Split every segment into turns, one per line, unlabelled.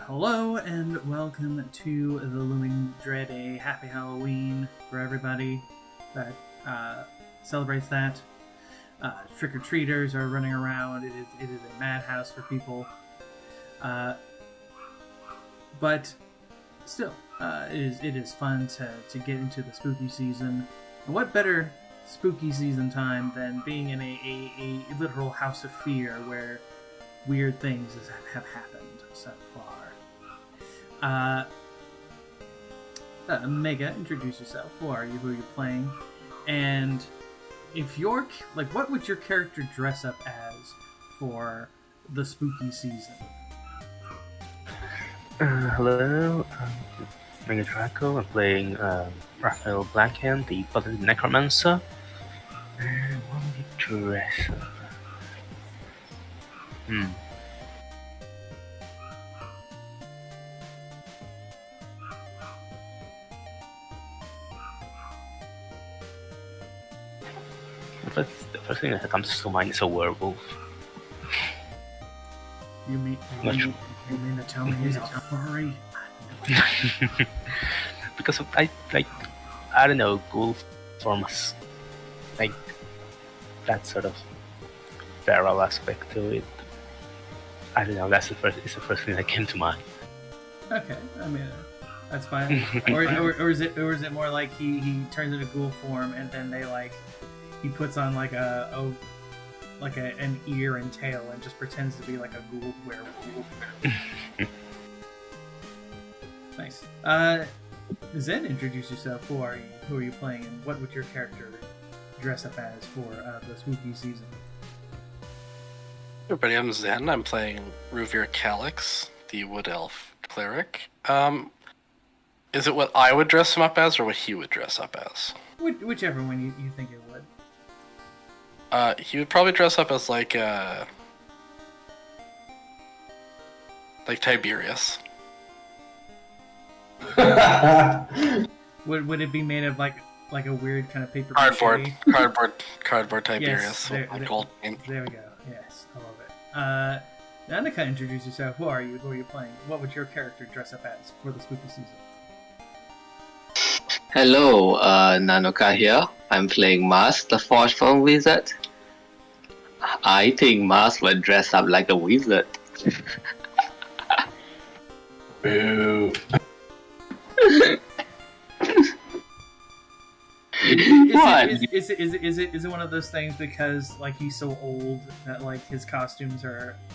Hello and welcome to the Looming Dread, a happy Halloween for everybody that celebrates that. Trick-or-treaters are running around. It is a madhouse for people. But still, it is fun to get into the spooky season. And what better spooky season time than being in a literal house of fear where weird things have happened so far. Mega, introduce yourself. Who are you? Who are you playing? And if you're what would your character dress up as for the spooky season?
Hello, Mega Draco. I'm playing Raphael Blackhand, the Blooded Necromancer. And what would you dress up? The first thing that comes to mind is a werewolf.
You mean to tell me he's a furry?
Because I don't know, ghoul forms like that sort of feral aspect to it. I don't know. It's the first thing that came to mind.
Okay, I mean that's fine. or is it more like he turns into ghoul form and then he puts on an ear and tail and just pretends to be like a ghoul werewolf. Nice. Zen, introduce yourself. Who are you? Who are you playing? And what would your character dress up as for the spooky season?
Hey everybody, I'm Zen. I'm playing Ruvir Calyx, the Wood Elf Cleric. Is it what I would dress him up as, or what he would dress up as?
Whichever one you think it would.
He would probably dress up as like Tiberius.
Would it be made of like a weird kind of paper
cardboard
Yes,
Tiberius?
there we go. Yes, I love it. Nanika, introduce yourself. Who are you? Who are you playing? What would your character dress up as for the spooky season?
Hello, Nanoka here. I'm playing Mars, the Forge-Form Wizard. I think Mars would dress up like a wizard.
Boo.
Is it one of those things because he's so old that his costumes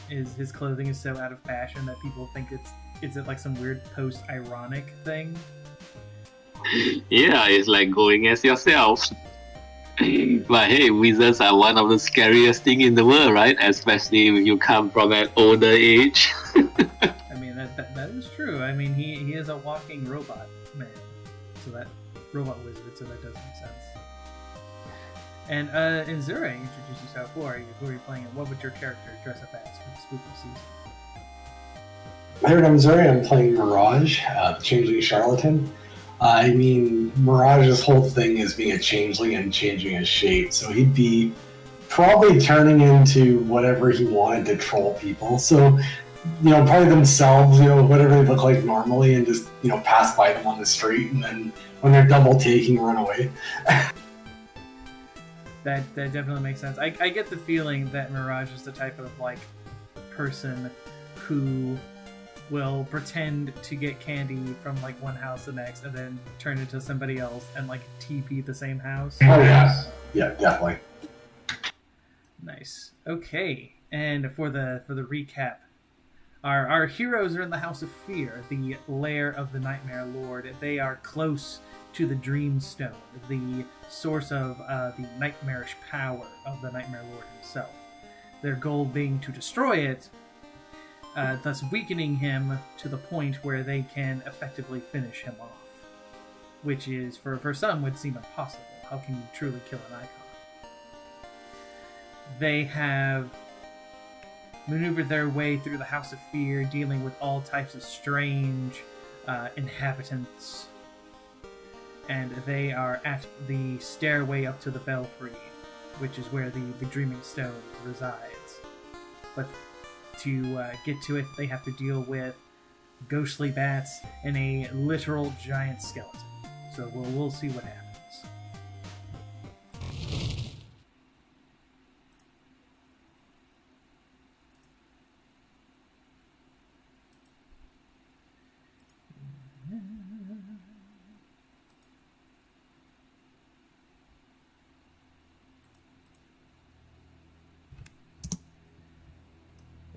his clothing is so out of fashion that people think it's like some weird post-ironic thing?
Yeah, it's like going as yourself. But hey, wizards are one of the scariest things in the world, right? Especially if you come from an older age.
I mean, that is true. I mean, he is a walking robot man. So that robot wizard, so that does make sense. And Zura, introduce yourself. Who are you? Who are you playing? And what would your character dress up as for the spooky season?
Hi, I'm Zuri. I'm playing Mirage, the Changeling Charlatan. I mean, Mirage's whole thing is being a changeling and changing his shape, so he'd be probably turning into whatever he wanted to troll people. So, probably themselves, whatever they look like normally, and just, pass by them on the street, and then when they're double taking, run away.
That definitely makes sense. I get the feeling that Mirage is the type of person who will pretend to get candy from one house to the next and then turn into somebody else and TP the same house.
Oh yeah, definitely.
Nice. Okay, and for the recap, our heroes are in the House of Fear, the lair of the Nightmare Lord. They are close to the Dream Stone, the source of the nightmarish power of the Nightmare Lord himself. Their goal being to destroy it, thus weakening him to the point where they can effectively finish him off. Which is, for some, would seem impossible. How can you truly kill an icon? They have maneuvered their way through the House of Fear, dealing with all types of strange inhabitants. And they are at the stairway up to the Belfry, which is where the Dreaming Stone resides. But to get to it, they have to deal with ghostly bats, and a literal giant skeleton. So we'll see what happens.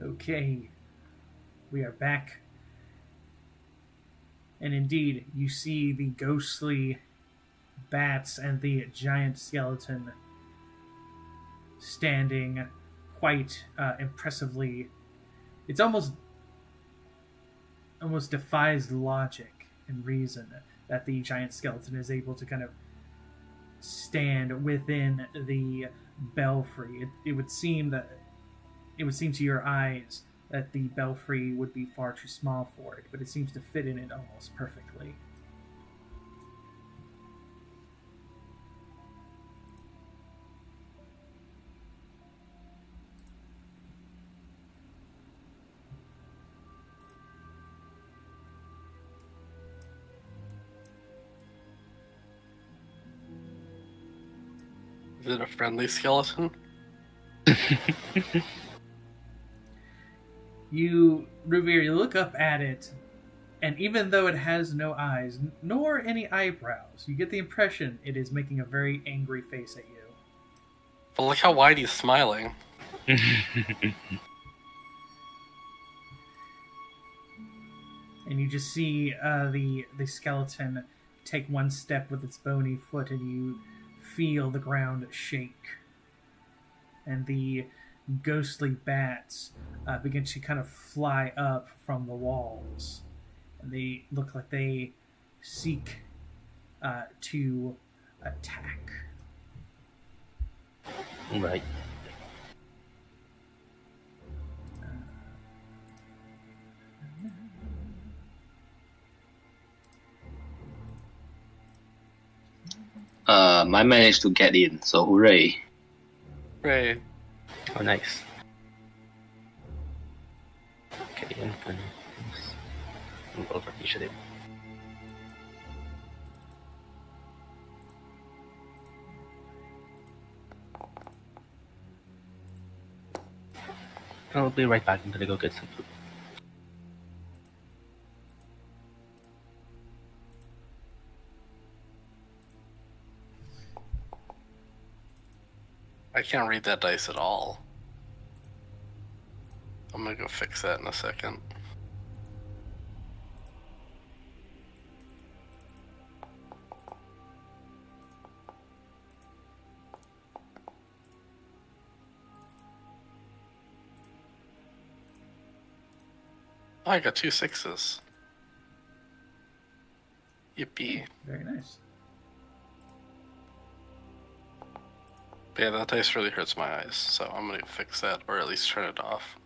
Okay, we are back. And indeed, you see the ghostly bats and the giant skeleton standing quite impressively. It's almost defies logic and reason that the giant skeleton is able to kind of stand within the belfry. It would seem to your eyes that the belfry would be far too small for it, but it seems to fit in it almost perfectly.
Is it a friendly skeleton?
You look up at it, and even though it has no eyes, nor any eyebrows, you get the impression it is making a very angry face at you.
But look how wide he's smiling.
And you just see the skeleton take one step with its bony foot, and you feel the ground shake. And the ghostly bats begin to kind of fly up from the walls. And they look like they seek to attack.
Right.
I managed to get in, so hooray.
Right.
Oh, nice. Okay, and then move over initiative. I'll be right back. I'm gonna go get some food.
I can't read that dice at all. I'm gonna go fix that in a second. Oh, I got 2 6s. Yippee.
Very nice.
But yeah, that dice really hurts my eyes, so I'm gonna fix that, or at least turn it off.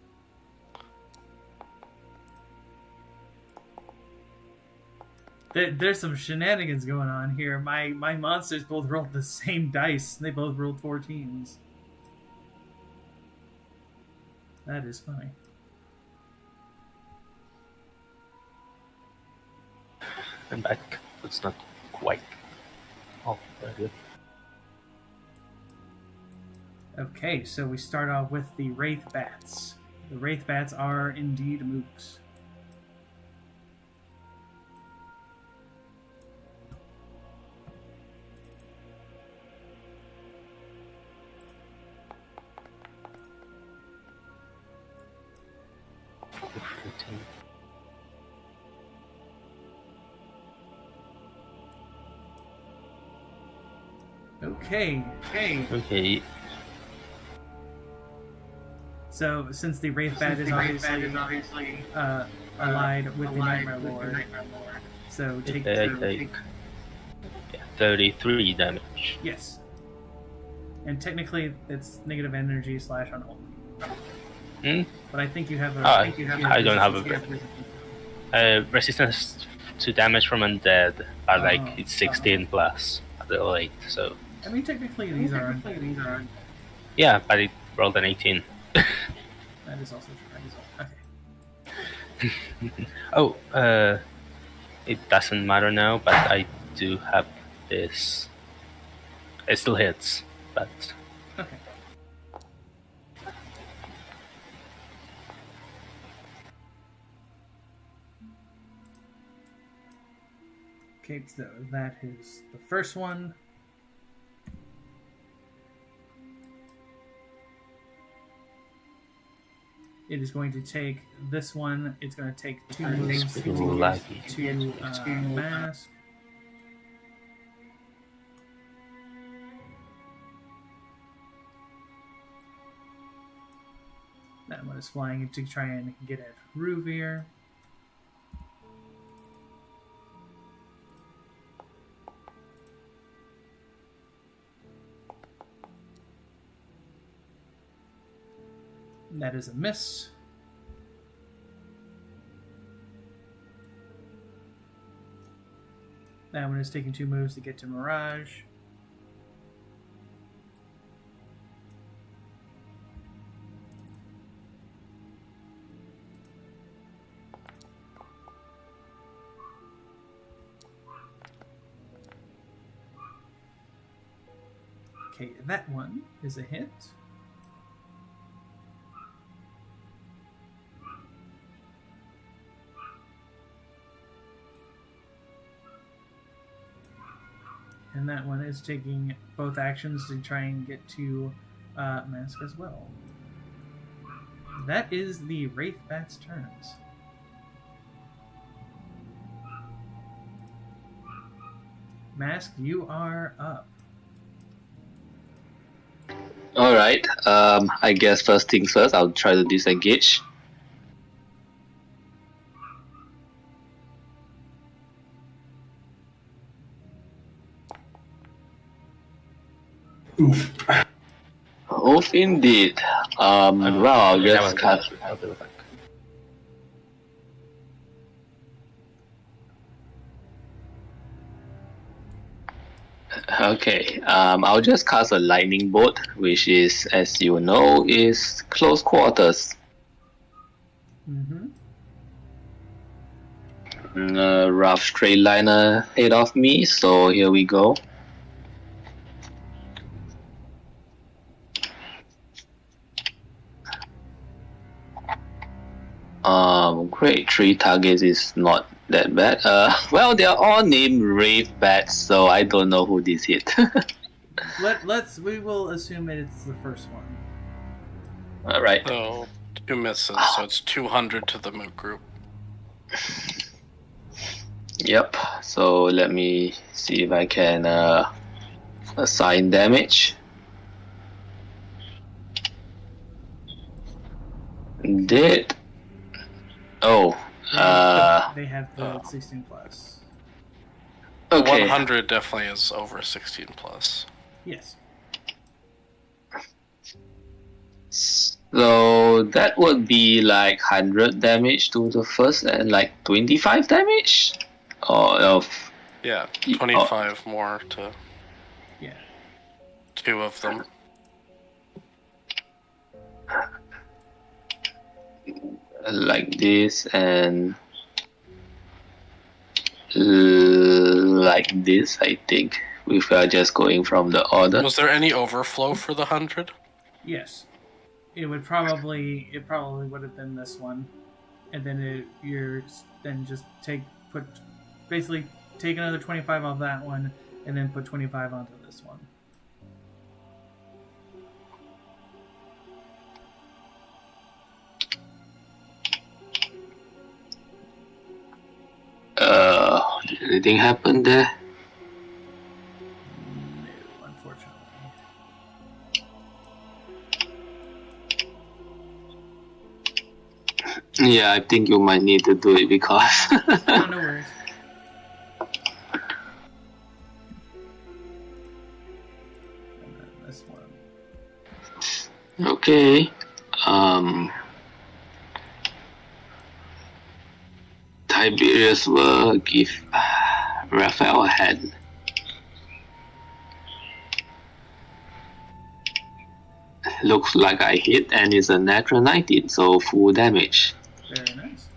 There's some shenanigans going on here. My monsters both rolled the same dice. They both rolled 14s. That is funny.
I'm back. It's not quite all very good.
Okay, so we start off with the Wraith Bats. The Wraith Bats are indeed mooks. Okay.
Okay.
So, since the Wraith Bat is obviously allied with the Nightmare Lord, so take
I take 33 damage.
Yes. And technically, it's negative energy / unholy. But I think you have a.
I don't have a resistance to damage from undead. Are like it's 16 plus at the rate. So.
I mean, technically, these are undead.
Yeah, but it rolled an 18.
That is also true. Okay.
Oh, it doesn't matter now, but I do have this. It still hits, but
Okay. Okay, so that is the first one. It is going to take this one. It's going to take 2 moves
it's
to
pretty laggy.
mask. That one is flying to try and get at Ruvir. That is a miss. That one is taking 2 moves to get to Mirage. Okay, that one is a hit. And that one is taking both actions to try and get to Mask as well. That is the Wraith Bat's turns. Mask, you are up.
Alright, I guess first things first, I'll try to disengage.
Oof.
Oof, indeed. Well, I'll just cast.
I'll be back.
Okay, I'll just cast a lightning bolt, which is, as you know, is close quarters.
Mm-hmm.
A rough straight line ahead of me, so here we go. Great, 3 targets is not that bad. Well, they're all named Wraith Bats, so I don't know who this hit.
We will assume it's the first one.
Alright.
So 2 misses, so it's 200 to the moot group.
Yep, so let me see if I can assign damage. Did. Oh,
They have the 16 plus.
okay.
100 definitely is over 16 plus.
Yes.
So that would be like 100 damage to the first and like 25 damage? Or of.
Yeah, 25 more to
Yeah.
2 of them.
Like this and like this, I think. If we are just going from the order.
Was there any overflow for the 100?
Yes. It probably would have been this one, and then basically take another 25 off that one, and then put 25 onto this one.
Did anything happen there?
No, unfortunately.
Yeah, I think you might need to do it because.
No worries. And then this one.
Okay. Tiberius will give Raphael a hand. Looks like I hit, and it's a natural 19, so full damage.
Very nice.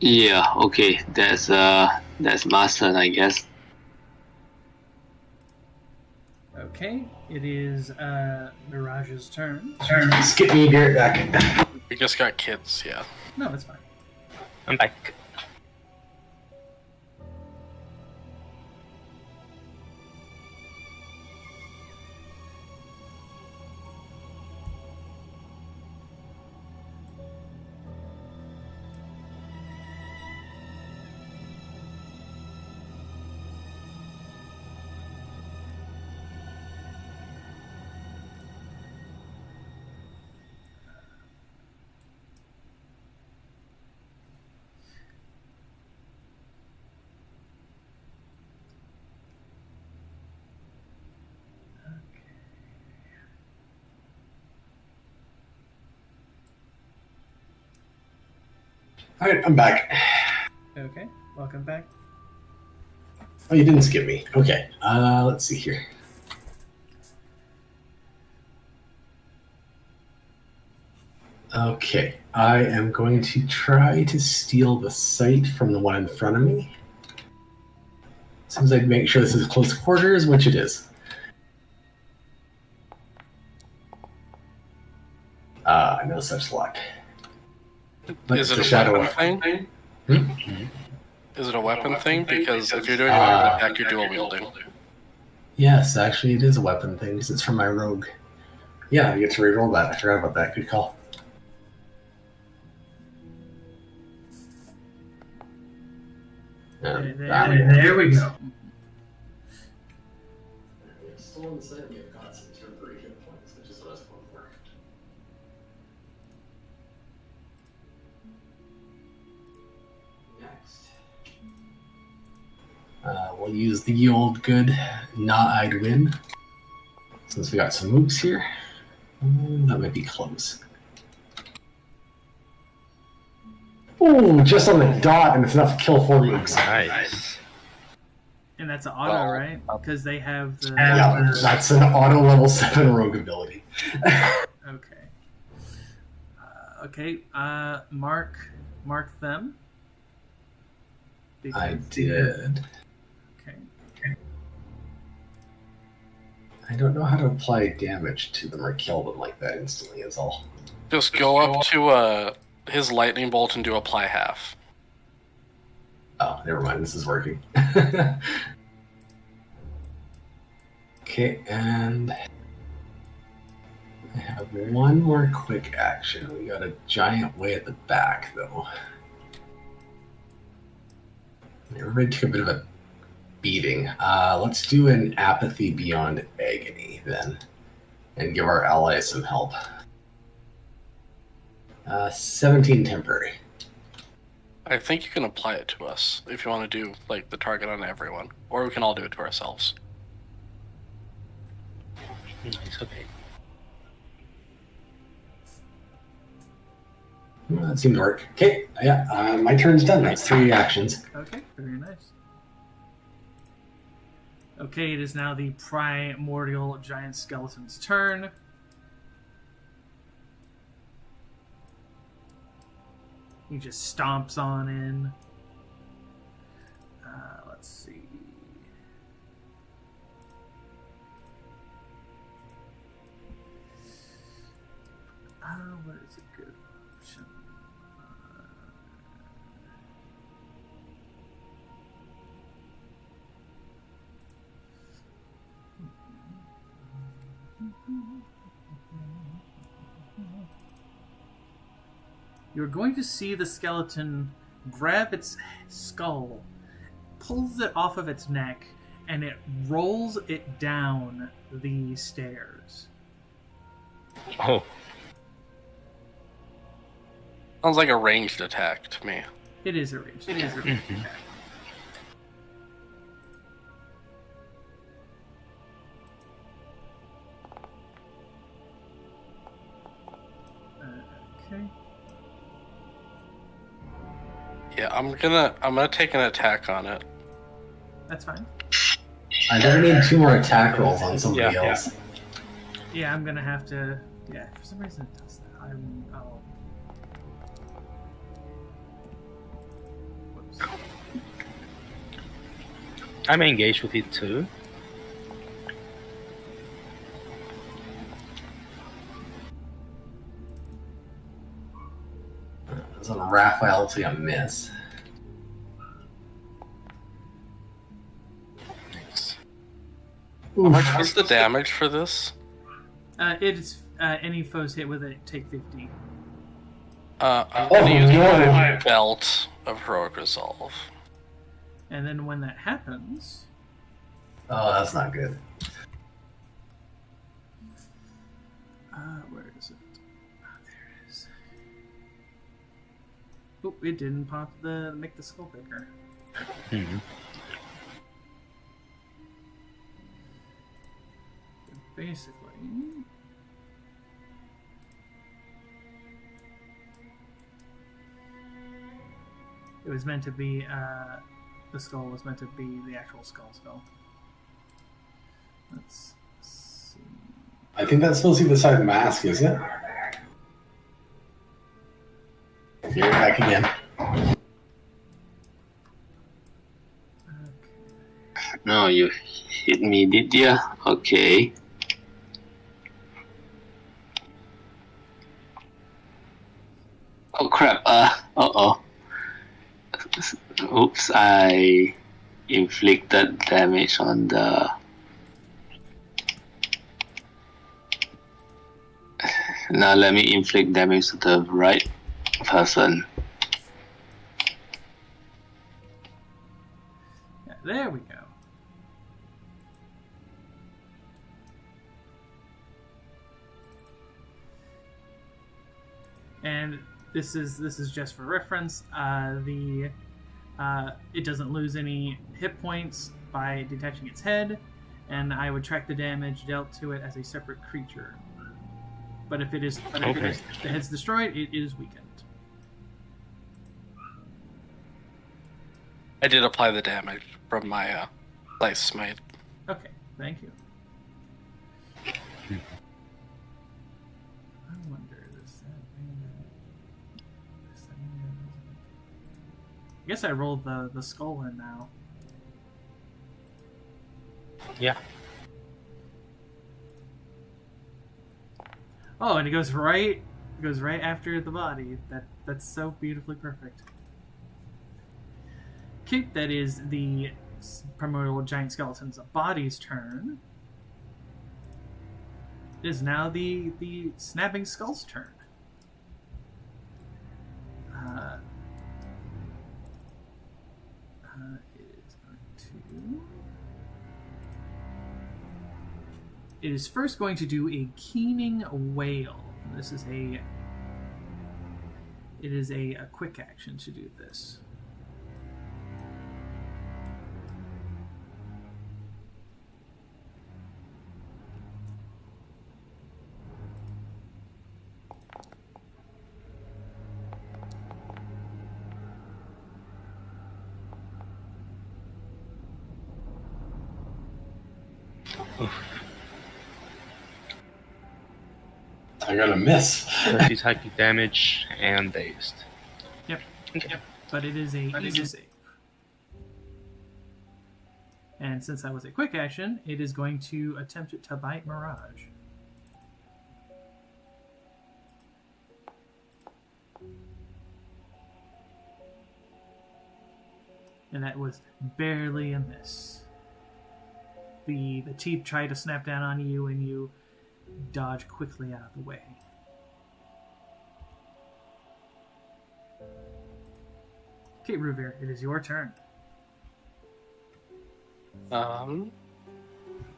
Yeah, okay. That's Mar's turn, I guess.
Okay, it is Mirage's turn.
Skip me, Garrett, back.
We just got kids, yeah.
No, it's fine.
I'm back.
All right, I'm back.
Okay, welcome back.
Oh, you didn't skip me. Okay, let's see here. Okay, I am going to try to steal the sight from the one in front of me. Seems I'd make sure this is close quarters, which it is. No such luck. But
Is it
the
a
shadow
weapon thing? Is it a weapon thing? Because if you're doing a weapon attack, you're dual wielding.
Yes, actually, it is a weapon thing because it's from my rogue. Yeah, I get to reroll that. I forgot about that. Good call.
There we go.
Still on the side, we have got some temporary hit points, which is what I was going for. Next. We'll use the old good I'd win. Since we got some mooks here. That might be close. Oh, just on the dot, and it's enough to kill 4 mooks.
Nice.
And that's an auto, right? Because they have the...
Yeah, that's an auto level 7 rogue ability.
Okay. Okay, mark them.
I did.
Okay.
I don't know how to apply damage to them or kill them like that instantly is all.
Just go up to his lightning bolt and do apply half.
Oh, never mind. This is working. Okay, and I have one more quick action. We got a giant way at the back, though. Everybody took a bit of a beating. Let's do an apathy beyond agony, then, and give our allies some help. 17 temporary.
I think you can apply it to us if you want to do like the target on everyone, or we can all do it to ourselves.
It's okay.
Well, that seemed to work. Okay, yeah, my turn's done. That's 3 actions.
Okay, very nice. Okay, it is now the primordial giant skeleton's turn. He just stomps on in. Let's see. What is a good option? You're going to see the skeleton grab its skull, pulls it off of its neck, and it rolls it down the stairs.
Oh,
Sounds like a ranged attack to me.
It is a range. It is a range. Okay.
Yeah, I'm gonna take an attack on it.
That's fine.
I think we need 2 more attack rolls on somebody
Yeah.
else.
Yeah, I'm gonna have to. Yeah, for some reason it does that. I'll.
I'm engaged with it too.
It's on a Raphael to a miss.
Nice.
How much was the damage for this?
It's any foes hit with it take 50.
I'm going to use my belt of heroic resolve.
And then when that happens,
Oh, that's not good.
where is it? Oh, there it is. Oh, it didn't pop make the skull bigger.
Mhm.
Basically, it was meant to be, the skull was meant to be the actual skull. Let's see.
I think that's supposed to be the side mask, isn't it? Here, back again.
Okay.
No, you hit me, did ya? Okay. Oh crap, uh-oh. Oops, I inflicted damage on the... Now let me inflict damage to the right person.
Yeah, there we go. And this is just for reference. It doesn't lose any hit points by detaching its head, and I would track the damage dealt to it as a separate creature. But if it is, the head's destroyed, it is weakened.
I did apply the damage from my Lice Smite.
Okay, thank you. I wonder, does that mean I guess I rolled the skull in now.
Yeah.
Oh, and it goes right after the body. That's so beautifully perfect. Okay, that is the primordial giant skeleton's body's turn. It is now the snapping skull's turn. It is first going to do a keening wail. This is a quick action to do this.
I got a miss.
30 psychic damage and dazed.
Yep.
Okay.
Yep. But it is a easy save. And since that was a quick action, it is going to attempt to bite Mirage. And that was barely a miss. The teeth try to snap down on you, and you dodge quickly out of the way. Okay, Ruvir, it is your turn.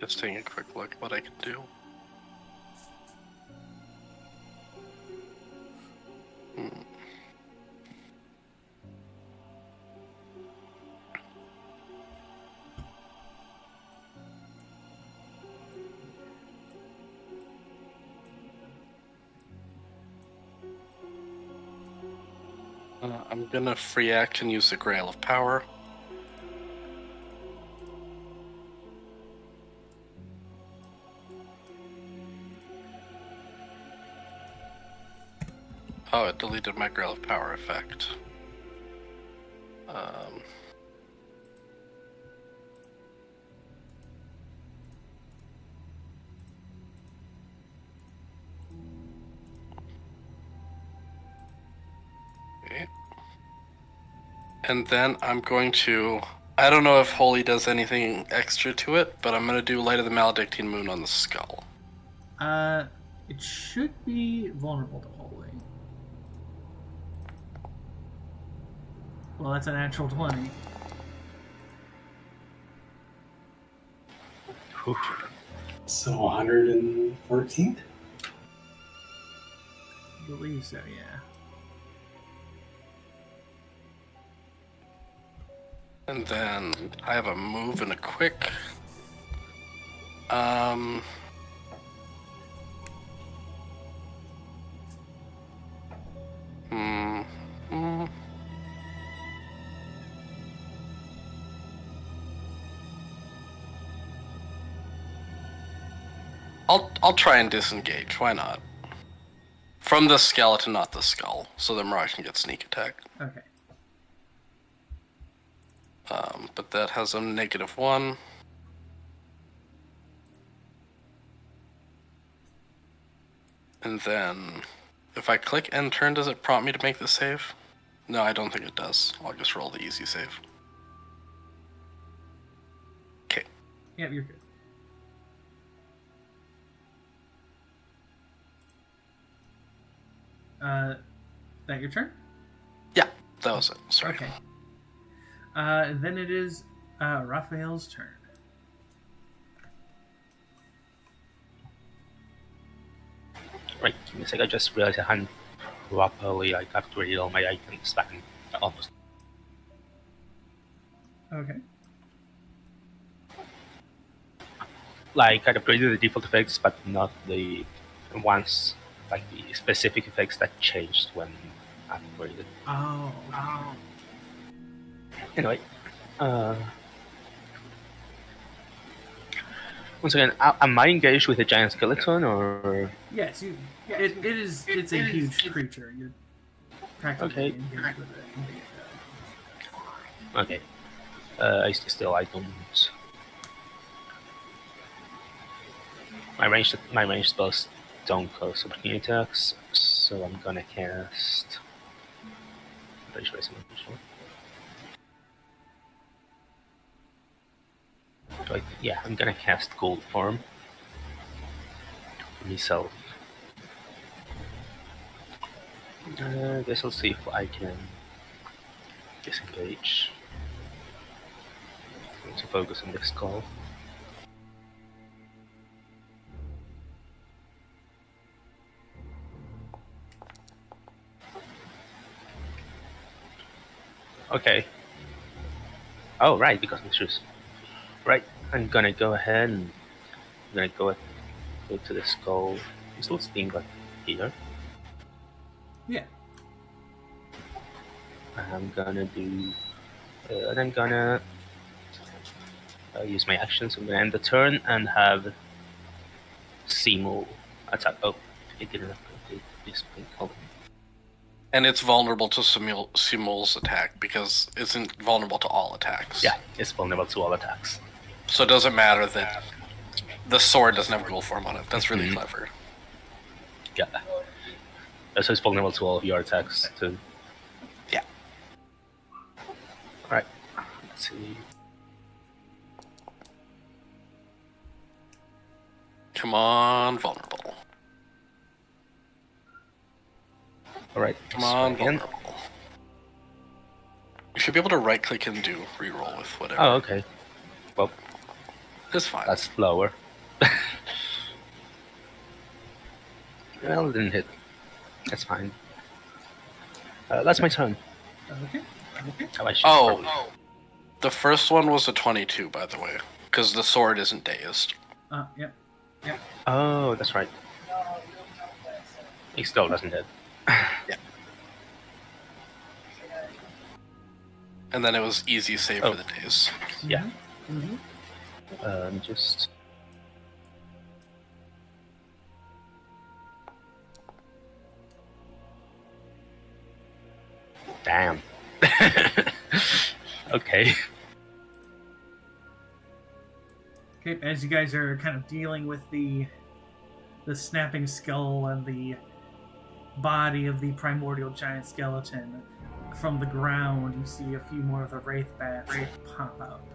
Just taking a quick look at what I can do. I'm gonna free act and use the Grail of Power. Oh, it deleted my Grail of Power effect. And then I'm going to... I don't know if Holy does anything extra to it, but I'm going to do Light of the Maledictine Moon on the skull.
It should be vulnerable to Holy. Well, that's a natural 20.
Whew.
So 114?
I believe so, yeah.
And then I have a move and a quick. I'll try and disengage. Why not? From the skeleton, not the skull, so the Mirage can get sneak attack.
Okay.
But that has a -1. And then, if I click end turn, does it prompt me to make the save? No, I don't think it does. I'll just roll the easy save. Okay.
Yeah, you're good. That your turn?
Yeah, that was it. Sorry.
Okay. Then it is Raphael's turn.
Right, give me a sec. I just realized I hadn't properly upgraded all my items back in almost.
Okay.
Like, I upgraded the default effects, but not the ones, like the specific effects that changed when upgraded.
Oh.
Anyway, once again, am I engaged with a giant skeleton, or...?
Yes, it's a huge creature. You're practically
Okay.
engaged with it.
Okay. I don't... My ranged spells don't cause opportunity attacks, so I'm gonna cast... Pretty sure it's not sure. Right, yeah, I'm gonna cast Gold Form myself. I guess I'll see if I can disengage. To focus on this call. Okay. Oh, right, because I'm shoes. Right, I'm gonna go ahead and I'm gonna go to the skull. It's still being like here.
Yeah.
I'm gonna do, and I'm gonna use my actions. I'm gonna end the turn and have Seymour attack. Oh, it didn't upgrade this thing. Hold on.
And it's vulnerable to Simul's attack because it's vulnerable to all attacks.
Yeah, it's vulnerable to all attacks.
So it doesn't matter that the sword doesn't have Ghoul Form on it. That's really clever.
Yeah. So it's vulnerable to all of your attacks too.
Yeah.
Alright. Let's see.
Come on, vulnerable.
Alright.
Come on, vulnerable. You should be able to right click and do reroll with whatever.
Oh, okay. Well,
it's fine.
that's lower. Well, it didn't hit. That's fine. That's my turn.
Okay.
Oh, the first one was a 22, by the way, because the sword isn't dazed.
Yep.
Oh, that's right. He still doesn't hit.
Yeah. And then it was easy save for the daze.
Yeah.
Mm-hmm.
Just... Damn. Okay.
Okay, as you guys are kind of dealing with the snapping skull and the body of the primordial giant skeleton, from the ground, you see a few more of the wraith bats pop up.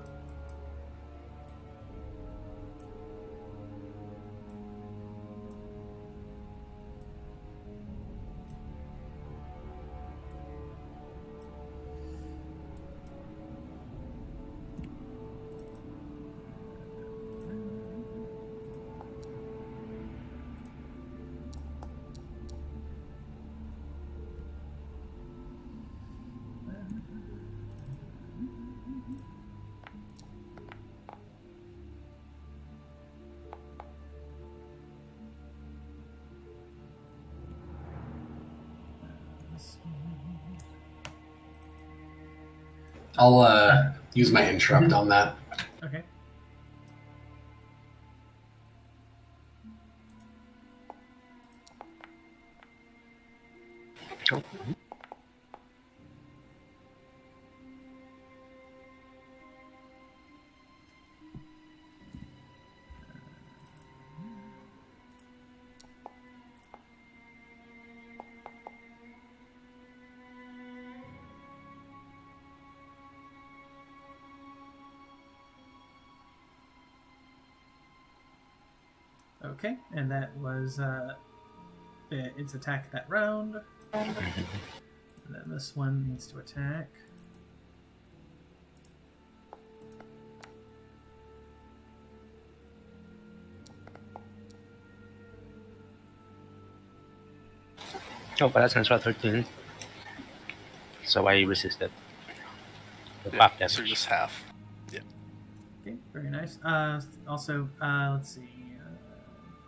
I'll use my interrupt on that.
Okay. Okay, and that was its attack that round. And then this one needs to attack.
Oh, but that's natural 13. So I resisted. The
Yeah,
buff
so
damage.
just half.
Okay, very nice. Also, let's see.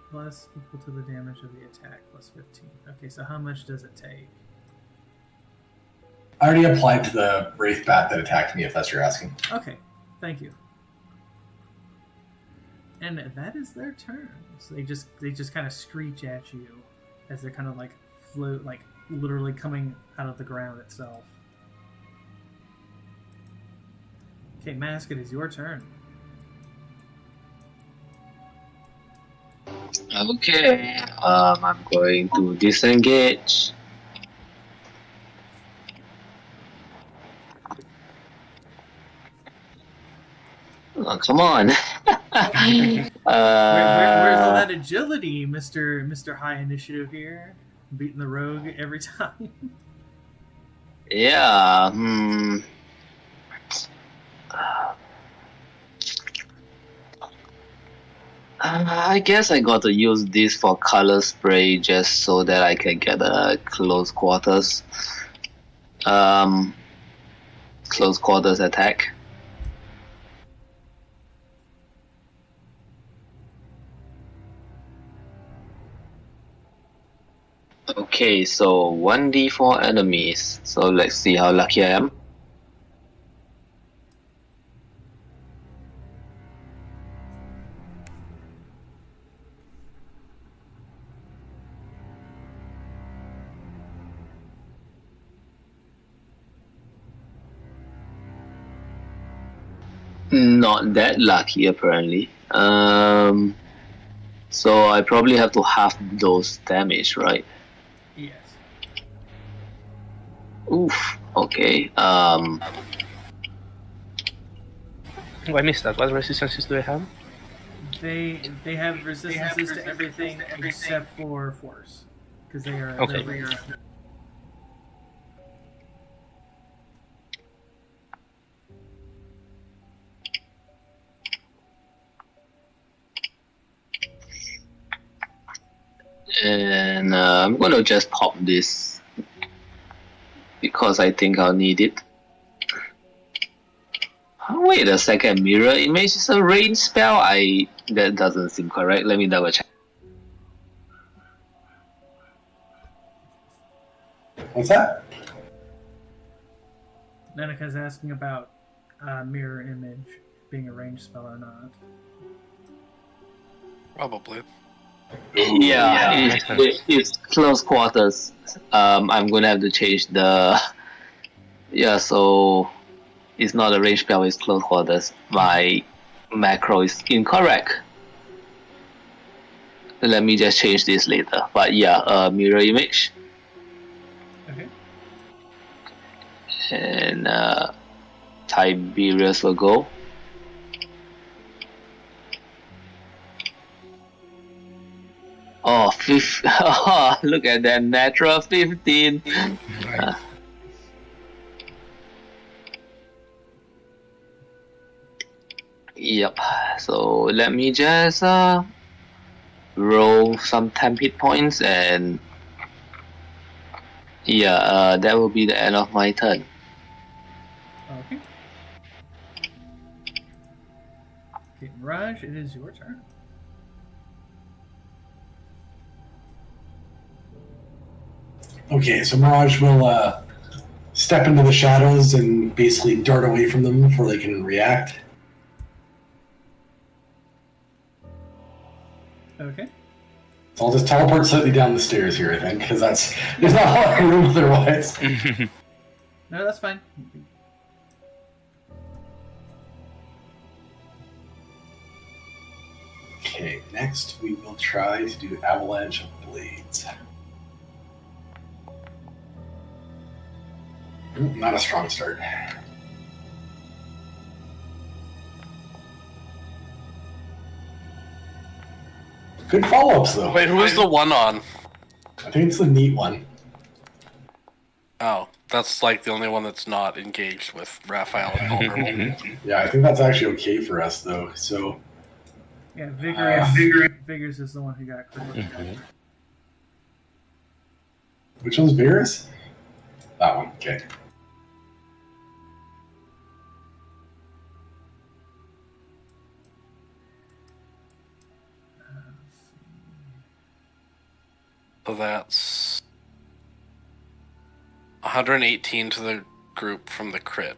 Plus equal to the damage of the attack, plus 15. Okay, so how much does it take?
I already applied to the wraith bat that attacked me, if that's what you're asking.
Okay, thank you. And that is their turn. So they just kind of screech at you as they're kind of like float, like literally coming out of the ground itself. Okay, Mask, it is your turn.
Okay, I'm going to disengage. Oh, come on.
Where's all that agility, Mr. High Initiative here? Beating the rogue every time.
Yeah, I guess I got to use this for color spray just so that I can get a close quarters attack. Okay, so 1d4 enemies. So let's see how lucky I am. Not that lucky, apparently. So I probably have to half those damage, right?
Yes.
Oof. Okay.
Oh, I missed that. What resistances do I have?
They have resistances to everything except for force, because they are
Okay.
they're rare.
And I'm gonna just pop this because I think I'll need it. Oh, wait a second, mirror image is a range spell? That doesn't seem correct. Let me double check.
What's that?
Nanika's asking about mirror image being a ranged spell or not.
Probably.
Yeah, it's close quarters. I'm gonna have to change the. Yeah, so it's not a range spell, it's close quarters. My macro is incorrect. Let me just change this later. But yeah, mirror image.
Okay.
And Tiberius will go. Oh, oh, look at that natural 15.
Nice.
Yep. So let me just roll some temp hit points, and yeah, that will be the end of my turn.
Okay. Okay, Mirage, it is your turn.
Okay, so Mirage will step into the shadows and basically dart away from them before they can react.
Okay.
So I'll just teleport slightly down the stairs here, I think, because there's not a lot of room otherwise.
No, that's fine.
Okay, next we will try to do Avalanche of Blades. Not a strong start. Good follow-ups, though.
Wait, who is the one on?
I think it's the neat one.
Oh, that's like the only one that's not engaged with Raphael and Vulnerable.
Yeah, I think that's actually okay for us, though. So,
Yeah, Vigorous is the one who got crit.
which one's Varus? That one, okay.
So that's 118 to the group from the crit.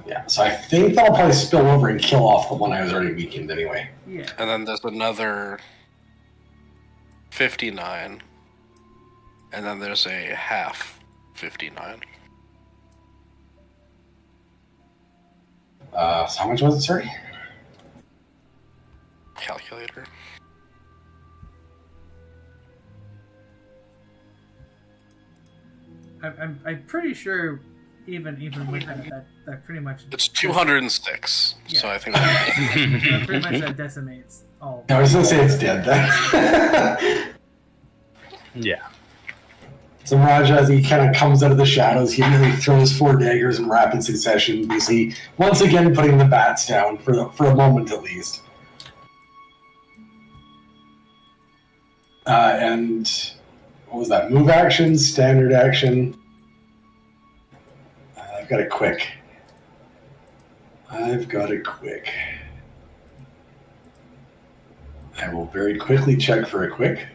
Yeah, so I think that'll probably spill over and kill off the one I was already weakened anyway.
Yeah.
And then there's another 59. And then there's a half 59.
So how much was it, sorry?
Calculator.
I'm pretty sure even with that pretty much
It's 206.
Yeah.
So I think
pretty much that decimates all.
I was gonna say it's dead then.
Yeah.
So Mirage, as he kind of comes out of the shadows, he immediately throws 4 daggers in rapid succession, basically once again putting the bats down for a moment at least. And what was that? Move action, standard action. I've got it quick. I will very quickly check for a quick.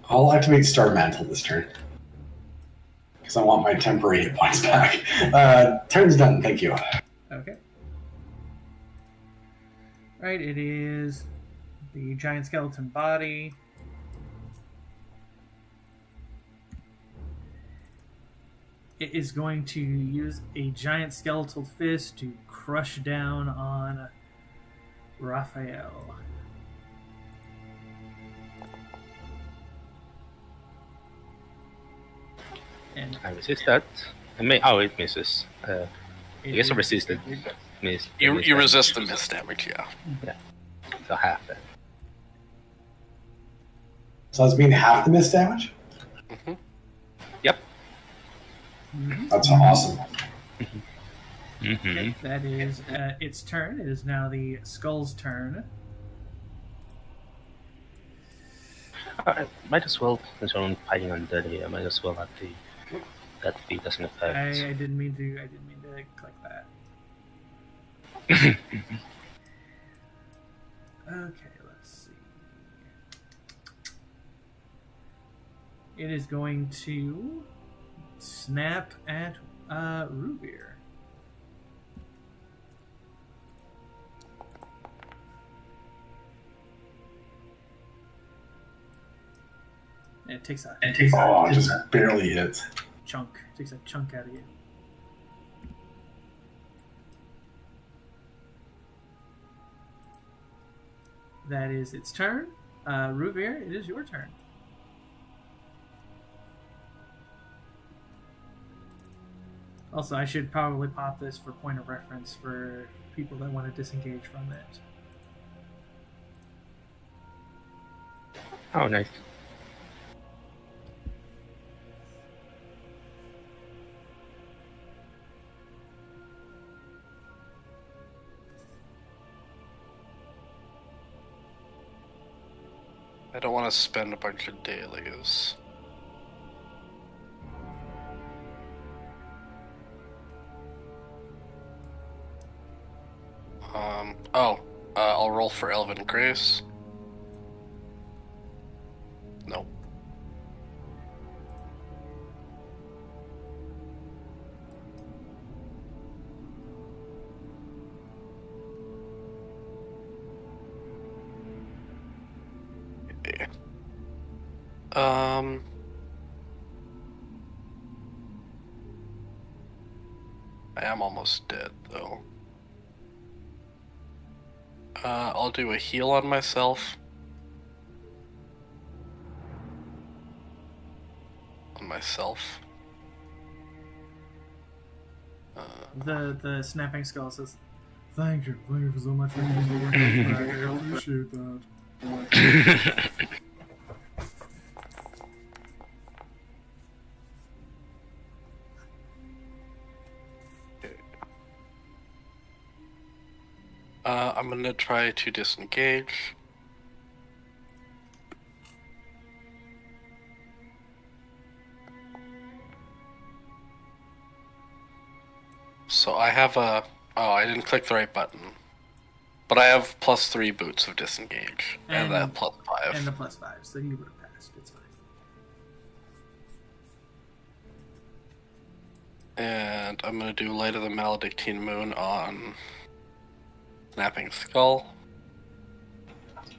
I'll activate Star Mantle this turn. Because I want my temporary hit points back. Turn's done, thank you.
Okay. Right, it is the giant skeleton body. It is going to use a giant skeletal fist to crush down on Raphael. And
I resist that. It misses. I guess I resisted.
you resist the miss damage, yeah.
Yeah. So half that.
So that's mean half the miss damage?
Mm-hmm.
Yep.
That's awesome.
Mm-hmm.
that is its turn. It is now the skull's turn.
I might as well, since I'm fighting undead here, I might as well have that feat doesn't affect.
I didn't mean to click that. Okay, let's see. It is going to snap at Ruvir. It takes a
It just barely hits.
chunk. Takes a chunk out of you. That is its turn. Ruvir, it is your turn. Also, I should probably pop this for point of reference for people that want to disengage from it.
Oh, nice.
I don't want to spend a bunch of dailies. I'll roll for Elven Grace. Nope. Okay. I am almost dead, though. I'll do a heal on myself.
The snapping skull says, Thank you so much for using the work. I appreciate that.
I'm gonna try to disengage. So I have a... Oh, I didn't click the right button. But I have +3 boots of disengage. And that +5.
And the +5, so you would have passed. It's fine.
And I'm gonna do Light of the Maledictine Moon on Snapping Skull.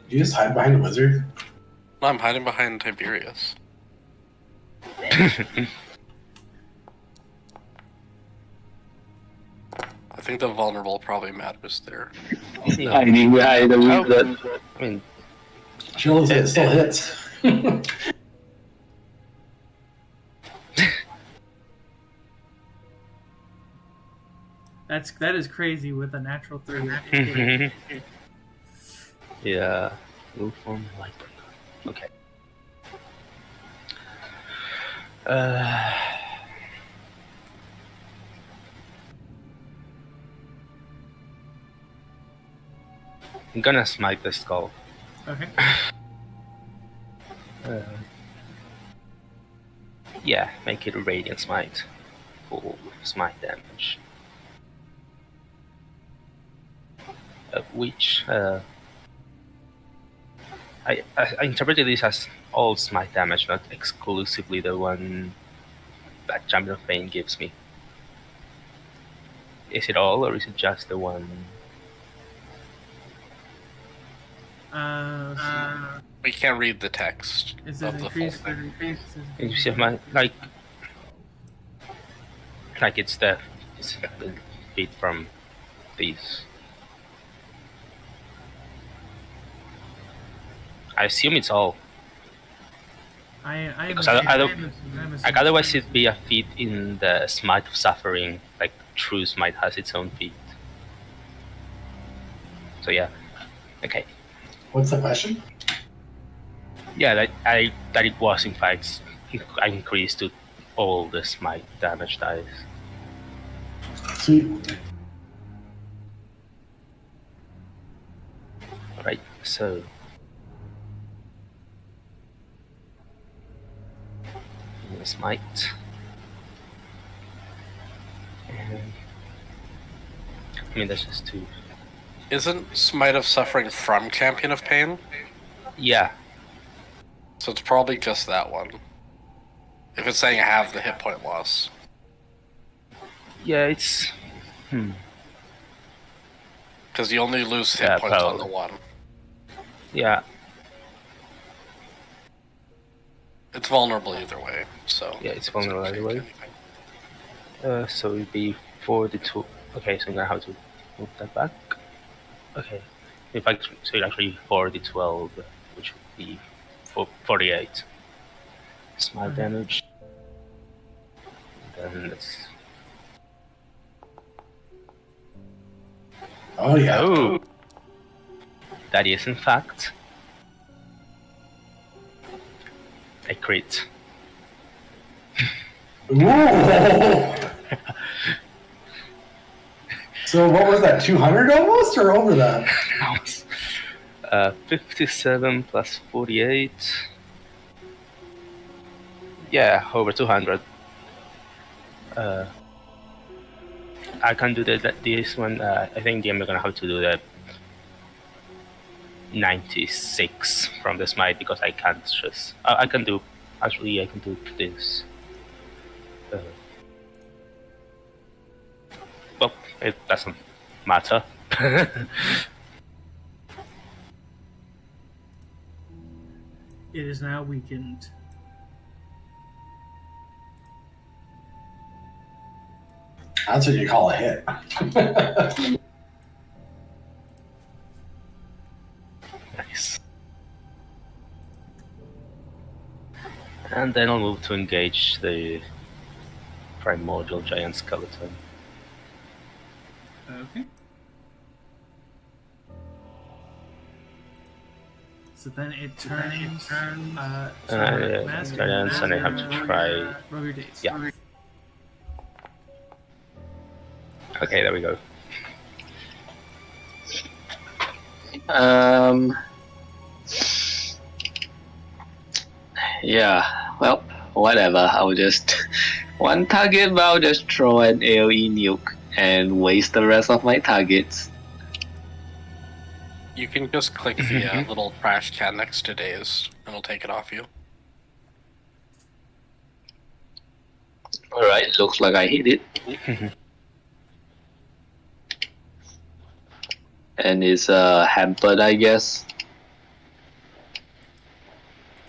Did you just hide behind the wizard?
No, I'm hiding behind Tiberius. I think the vulnerable probably matters there.
Hiding behind the wizard.
I mean,
Chill it still hits.
That is crazy with a natural 3.
yeah. Blue form light. Okay. I'm gonna smite the skull.
Okay.
Yeah, make it a radiant smite. Full smite damage. Which I interpreted this as all smite damage, not exclusively the one that Champion of Pain gives me. Is it all, or is it just the one?
We can't read the text
Is
of
it
the full
increased?
thing.
You see my like it's the bit from these. I assume it's all. Because like otherwise it'd be a feat in the Smite of Suffering, like True Smite has its own feat. So yeah, okay.
What's the question?
Yeah, that it was in fact I increased to all the Smite damage dice.
Sweet.
Right, so Smite. And I mean that's just 2.
Isn't Smite of Suffering from Champion of Pain?
Yeah.
So it's probably just that one. If it's saying I have the hit point loss.
Yeah, it's
Because you only lose hit points on the one.
Yeah.
It's vulnerable either way, so...
Yeah, it's vulnerable either way. So it'd be 42. Okay, so I'm gonna have to move that back. Okay. In fact, so it's actually 4d12, which would be 48. Smite damage. Then let's
Oh yeah.
Oh, that is in fact a crit.
Whoa! So what was that? 200 almost, or over that?
57 plus 48. Yeah, over 200. I can do this one. I think I'm gonna have to do the 96 from the smite because I can't just. I can do. Actually, I can do this. Well, it doesn't matter.
It is now weakened.
That's what you call a hit.
Nice. And then I'll move to engage the primordial giant skeleton.
Okay. So then it turns.
Giants, and I have to try.
Roll your days.
Yeah. Okay, there we go.
Yeah, well, whatever. I'll just one target, but I'll just throw an AoE nuke and waste the rest of my targets.
You can just click the little trash can next to Daze, and it'll take it off you.
Alright, looks like I hit it. And it's hampered, I guess.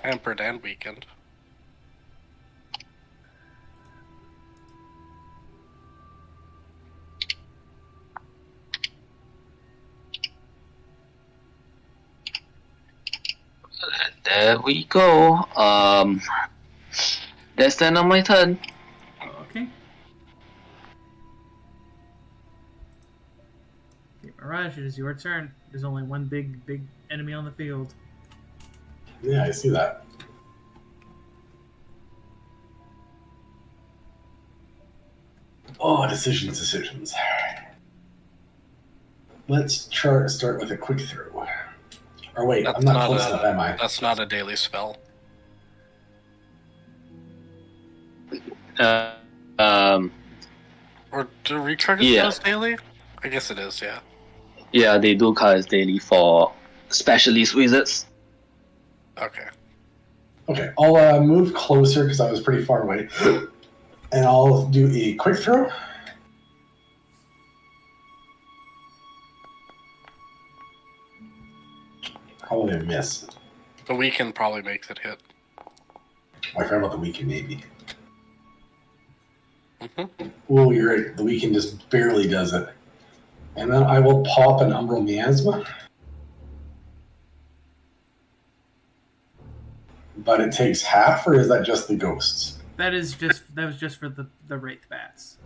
Hampered and weakened.
There we go. That's the end of my turn.
Okay. Okay, Mirage, it is your turn. There's only one big enemy on the field.
Yeah, I see that. Oh, decisions. Let's start with a quick throw. Or wait, I'm not close enough, am I?
That's not a daily spell.
Um,
Or do recharges
Yeah.
count as daily? I guess it is, yeah.
yeah, they do count as daily for specialist wizards.
Okay.
Okay, I'll move closer because I was pretty far away. And I'll do a quick throw. Probably a miss.
The weaken probably makes it hit.
I forgot about the weekend, maybe.
Mm-hmm.
Oh, you're right. The weekend just barely does it. And then I will pop an Umbral Miasma. But it takes half, or is that just the ghosts?
That was just for the Wraith Bats.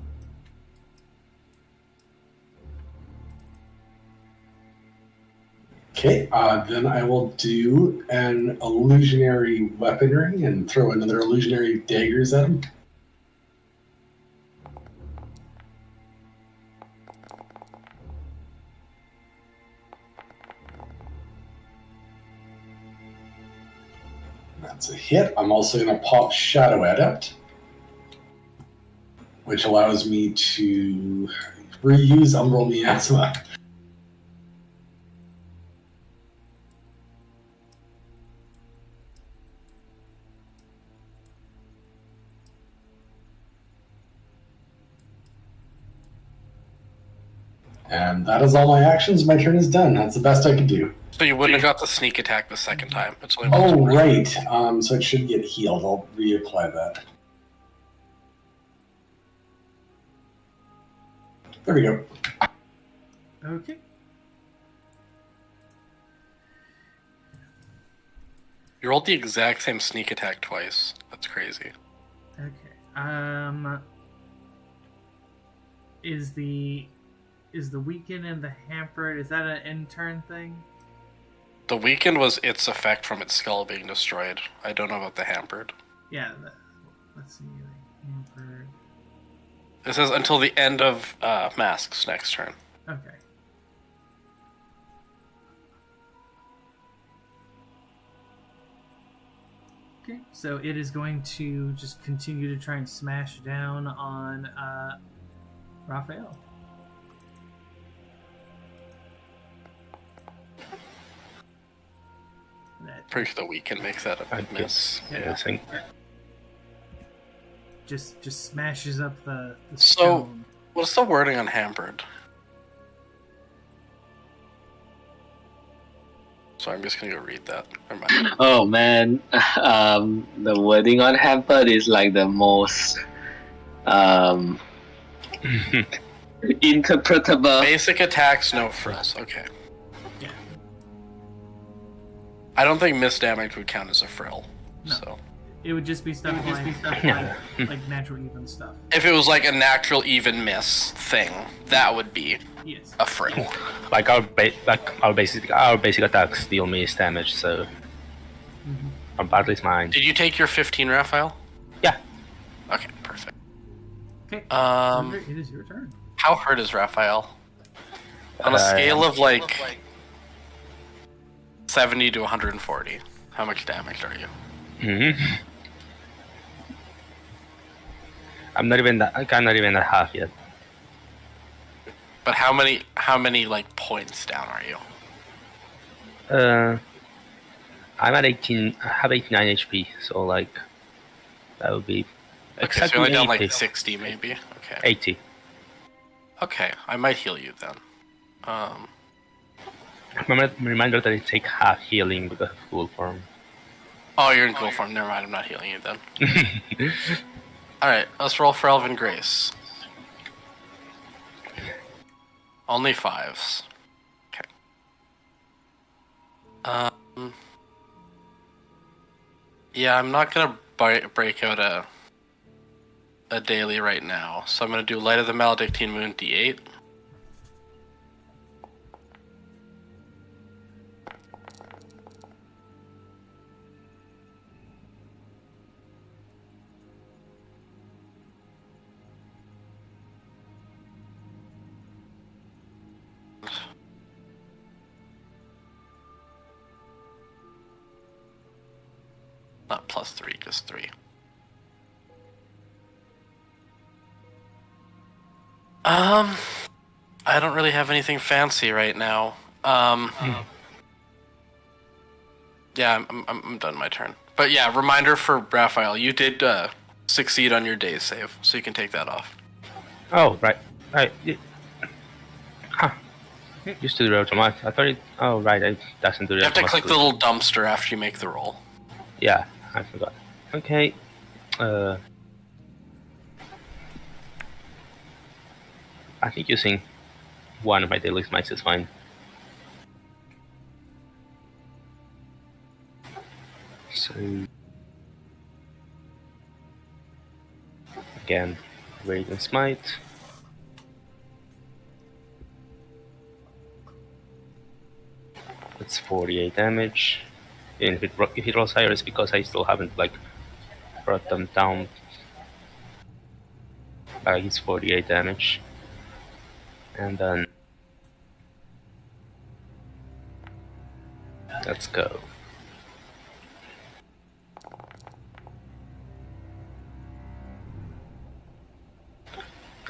Okay, then I will do an illusionary weaponry and throw another illusionary daggers at him. That's a hit. I'm also going to pop Shadow Adept, which allows me to reuse Umbral Miasma. And that is all my actions. My turn is done. That's the best I could do.
So you wouldn't have got the sneak attack the second time. It's only
Oh,
once.
right. So it should get healed. I'll reapply that. There we go.
Okay.
You rolled the exact same sneak attack twice. That's crazy.
Okay. Is the is the weakened and the hampered? Is that an end turn thing?
The weakened was its effect from its skull being destroyed. I don't know about the hampered.
Yeah. Let's see. The hampered.
It says until the end of Mask's next turn.
Okay. Okay, so it is going to just continue to try and smash down on Raphael.
Pretty sure the weakened makes that a big miss.
Yeah, I think.
Just smashes up the
So,
stone.
what's the wording on hampered? So I'm just gonna go read that. Never mind.
Oh man, the wording on hampered is like the most interpretable.
Basic attacks, no frills. Okay.
Yeah.
I don't think miss damage would count as a frill.
No.
So
It would just be stuff like natural even stuff.
if it was like a natural even miss thing, that would be
Yes.
a frill.
Like our basic attacks deal miss damage, so our battle is mine.
Did you take your 15, Raphael?
Yeah.
Okay, perfect.
Okay. It is your turn.
How hurt is Raphael? On a scale of like 70 to 140, how much damage are you?
I'm not even at half yet.
But how many like points down are you?
I'm at 18. I have 89 HP, so like that would be
Okay, so you're only down
80.
like 60 maybe? Okay.
80.
Okay, I might heal you then.
Reminder that I take half healing because of cool form.
Oh, you're in cool form. Never mind, I'm not healing you then. Alright, let's roll for Elven Grace. Only 5s. Okay. Yeah, I'm not gonna break out a daily right now, so I'm gonna do Light of the Maledictine Moon D8. Not +3, just 3. I don't really have anything fancy right now. Yeah, I'm done my turn. But yeah, reminder for Raphael, you did succeed on your days save, so you can take that off.
Oh, right. Huh. Used to do the automatic. I thought it. Oh, right. It doesn't do the
You have to
automatic.
click the little dumpster after you make the roll.
Yeah, I forgot. Okay. I think using one of my daily smites is fine. So again, Radiant Smite. That's 48 damage. And if it rolls higher, it's because I still haven't like brought them down. It's 48 damage. And then let's go.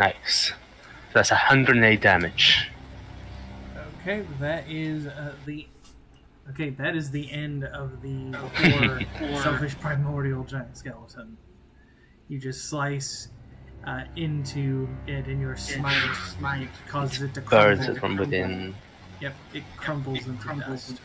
Nice. That's 108 damage.
Okay, that is that is the end of the poor selfish primordial giant skeleton. You just slice into it, and your smite causes it to crumble.
Burns it from within.
Yep, it crumbles into dust.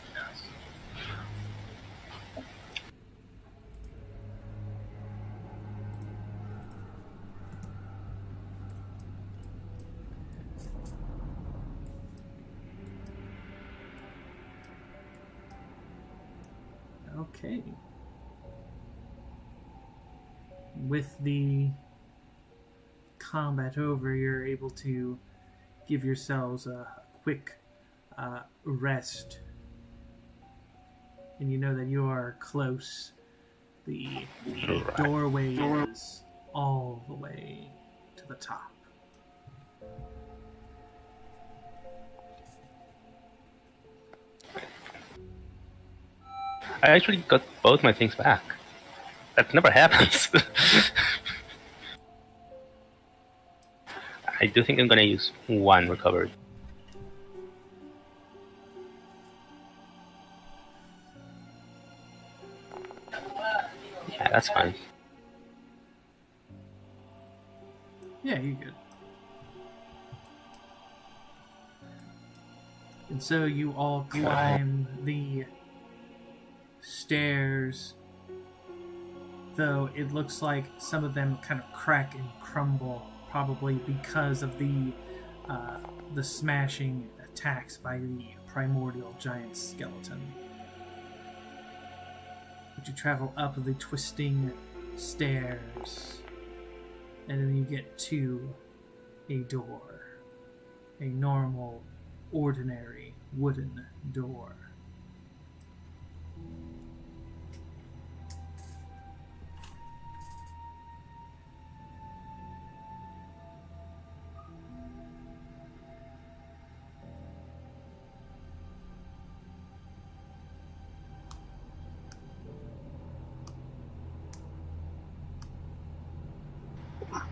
Okay. With the combat over, you're able to give yourselves a quick rest. And you know that you are close. The doorway is all the way to the top.
I actually got both my things back. That never happens. I do think I'm gonna use one recovered. Yeah, that's fine.
Yeah, you're good. And so you all climb the stairs, though it looks like some of them kind of crack and crumble, probably because of the smashing attacks by the primordial giant skeleton. But you travel up the twisting stairs, and then you get to a door, a normal, ordinary wooden door.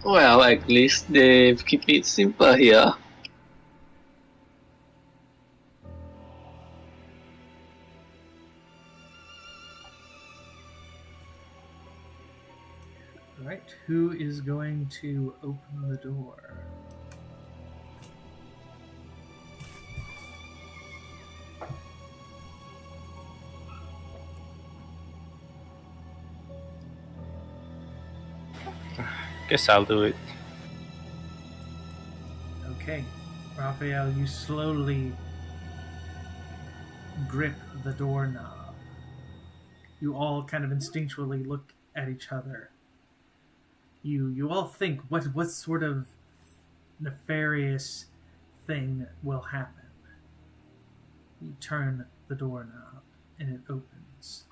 Well, at least they keep it simple here.
Alright, who is going to open the door?
Guess I'll do it.
Okay, Raphael, you slowly grip the doorknob. You all kind of instinctually look at each other. You all think, what sort of nefarious thing will happen? You turn the doorknob, and it opens.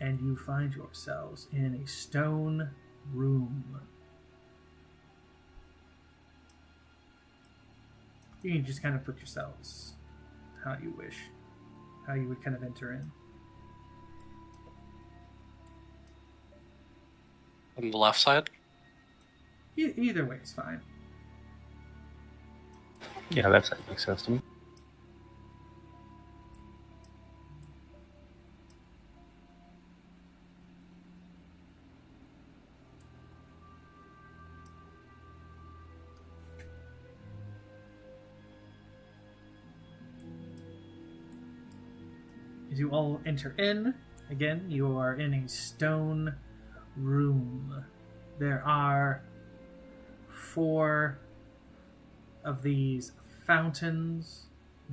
And you find yourselves in a stone room. You can just kind of put yourselves how you wish, how you would kind of enter in.
On the left side?
Either way is fine.
Yeah, that makes sense to me.
As you all enter in, again, you are in a stone room. There are 4 of these fountains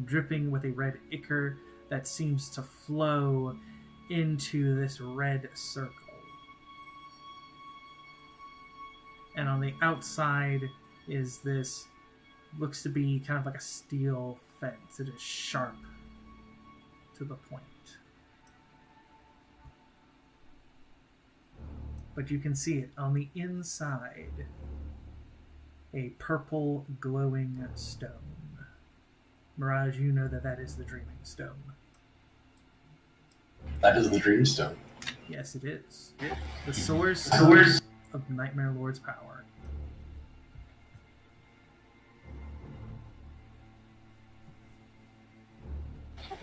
dripping with a red ichor that seems to flow into this red circle. And on the outside is this, looks to be kind of like a steel fence. It is sharp to the point. But you can see it on the inside. A purple glowing stone. Mirage, you know that is the Dreaming Stone.
That is the Dreamstone.
Yes, it is. The source of Nightmare Lord's power.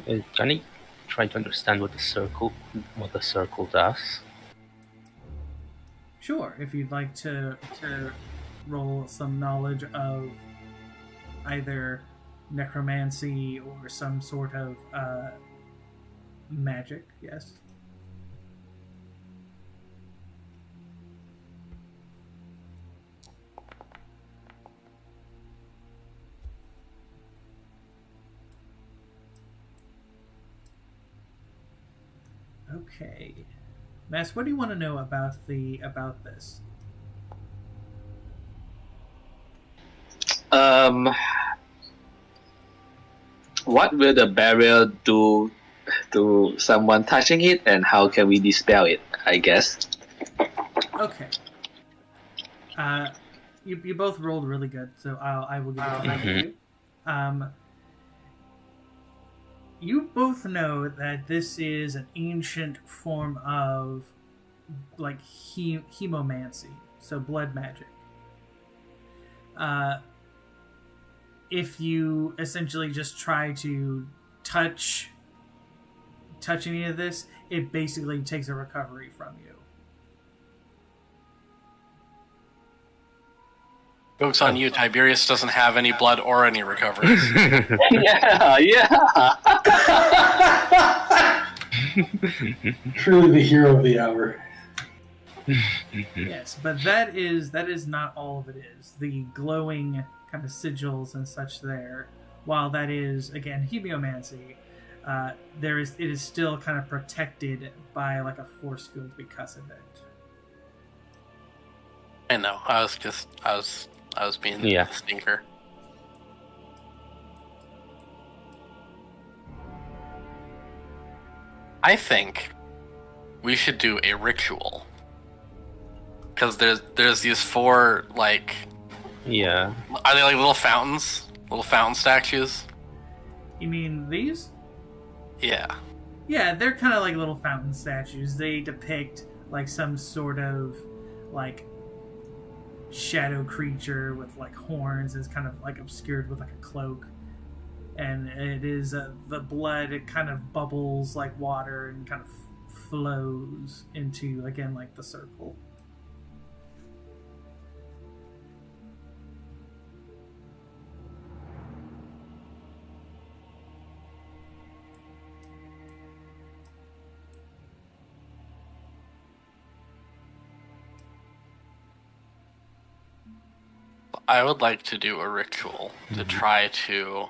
Can I try to understand what the circle does?
Sure, if you'd like to roll some knowledge of either necromancy or some sort of magic, yes. Okay. Mass, what do you want to know about this?
What will the barrier do to someone touching it, and how can we dispel it? I guess.
Okay. You both rolled really good, so I will give it to you. You both know that this is an ancient form of like hemomancy, so blood magic. If you essentially just try to touch any of this, it basically takes a recovery from you.
Joke's on you, Tiberius doesn't have any blood or any recoveries.
Yeah.
Truly the hero of the hour.
Yes, but that is not all of it is. The glowing kind of sigils and such there, while that is, again, hemomancy, it is still kind of protected by like a force field because of it.
I know. I was being the stinker. I think we should do a ritual. Because there's these 4, like...
Yeah.
Are they like little fountains? Little fountain statues?
You mean these?
Yeah.
Yeah, they're kind of like little fountain statues. They depict like some sort of like shadow creature with like horns. It's kind of like obscured with like a cloak. And it is the blood, it kind of bubbles like water and kind of flows into, again, like the circle.
I would like to do a ritual to try to...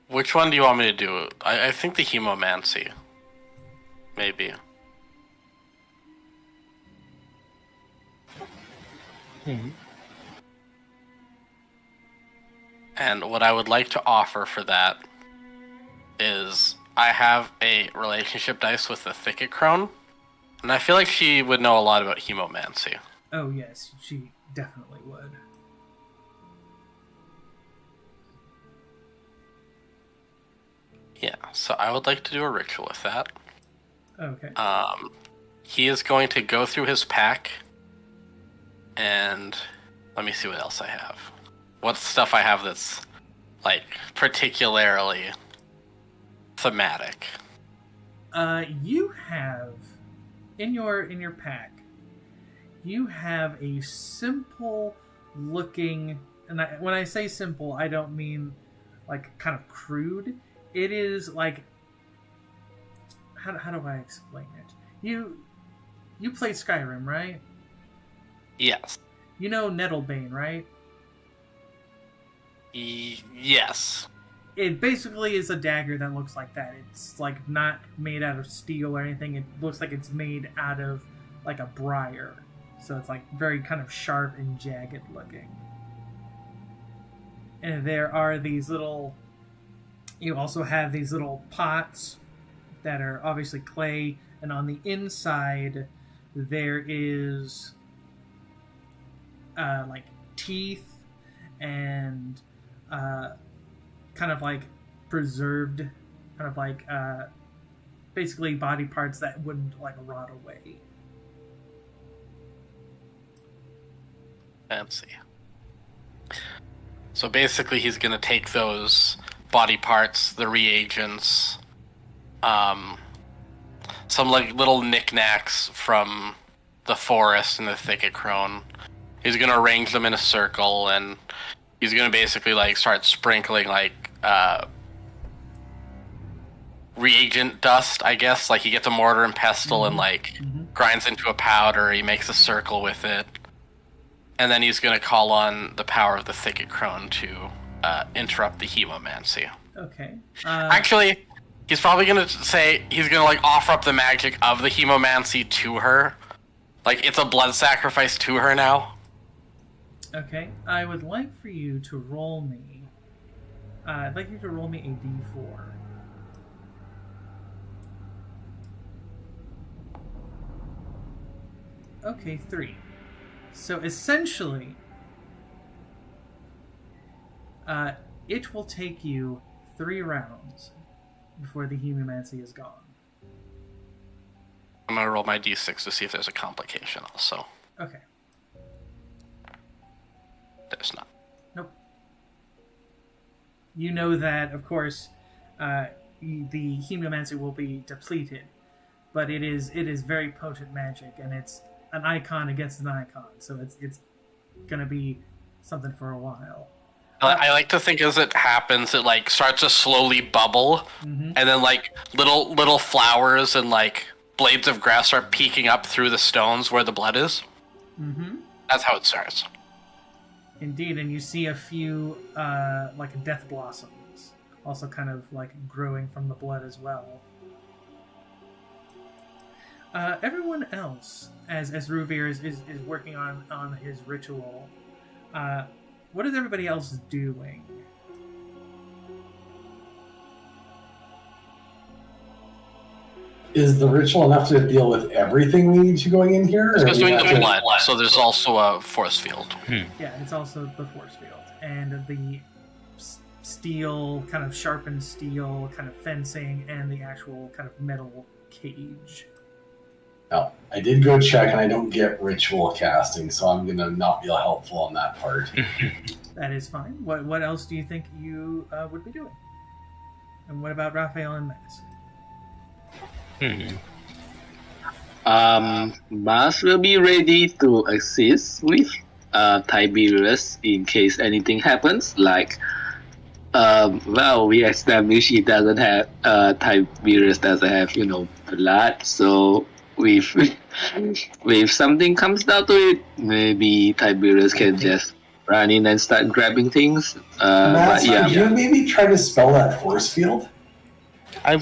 Which one do you want me to do? I think the hemomancy. Maybe. And what I would like to offer for that is I have a relationship dice with the Thicket Crone, and I feel like she would know a lot about hemomancy.
Oh yes, she definitely would.
Yeah, so I would like to do a ritual with that.
Okay.
He is going to go through his pack, and let me see what else I have. What stuff I have that's like particularly thematic.
You have in your pack, you have a simple looking, and when I say simple, I don't mean like kind of crude. It is like, how do I explain it? You played Skyrim, right?
Yes.
You know Nettlebane, right?
Yes.
It basically is a dagger that looks like that. It's like not made out of steel or anything. It looks like it's made out of like a briar. So it's like very kind of sharp and jagged looking. And there are these little... You also have these little pots that are obviously clay. And on the inside, there is like teeth and kind of like preserved, kind of like basically body parts that wouldn't like rot away.
Fancy. So basically he's going to take those body parts, the reagents, some like little knickknacks from the forest and the Thicket Crone. He's going to arrange them in a circle, and he's going to basically like start sprinkling like reagent dust, I guess. Like he gets a mortar and pestle and like grinds into a powder. He makes a circle with it. And then he's going to call on the power of the Thicket Crone to interrupt the hemomancy.
Okay.
Actually, He's probably gonna say he's gonna like offer up the magic of the hemomancy to her, like it's a blood sacrifice to her now.
Okay, I would like for you to roll me. I'd like you to roll me a d4. Okay, 3. So essentially, it will take you 3 rounds before the hemomancy is gone.
I'm gonna roll my d6 to see if there's a complication also.
Okay.
There's not.
Nope. You know that, of course, the hemomancy will be depleted, but it is very potent magic, and it's an icon against an icon, so it's gonna be something for a while.
I like to think as it happens, it like starts to slowly bubble, and then like little flowers and like blades of grass start peeking up through the stones where the blood is. That's how it starts.
Indeed, and you see a few like death blossoms also kind of like growing from the blood as well. Everyone else, as Ruvir is working on his ritual, what is everybody else doing?
Is the ritual enough to deal with everything we need to going in here?
It's just doing the blood, so there's also a force field.
Yeah, it's also the force field. And the steel, kind of sharpened steel, kind of fencing, and the actual kind of metal cage.
No, I did go check, and I don't get ritual casting, so I'm going to not be helpful on that part.
That is fine. What else do you think you would be doing? And what about Raphael and Max?
Mars will be ready to assist with Tiberius in case anything happens. Like, we established he doesn't have Tiberius doesn't have blood. So if something comes down to it, maybe Tiberius can just run in and start grabbing things.
Matt, could you maybe try to spell that force field?
I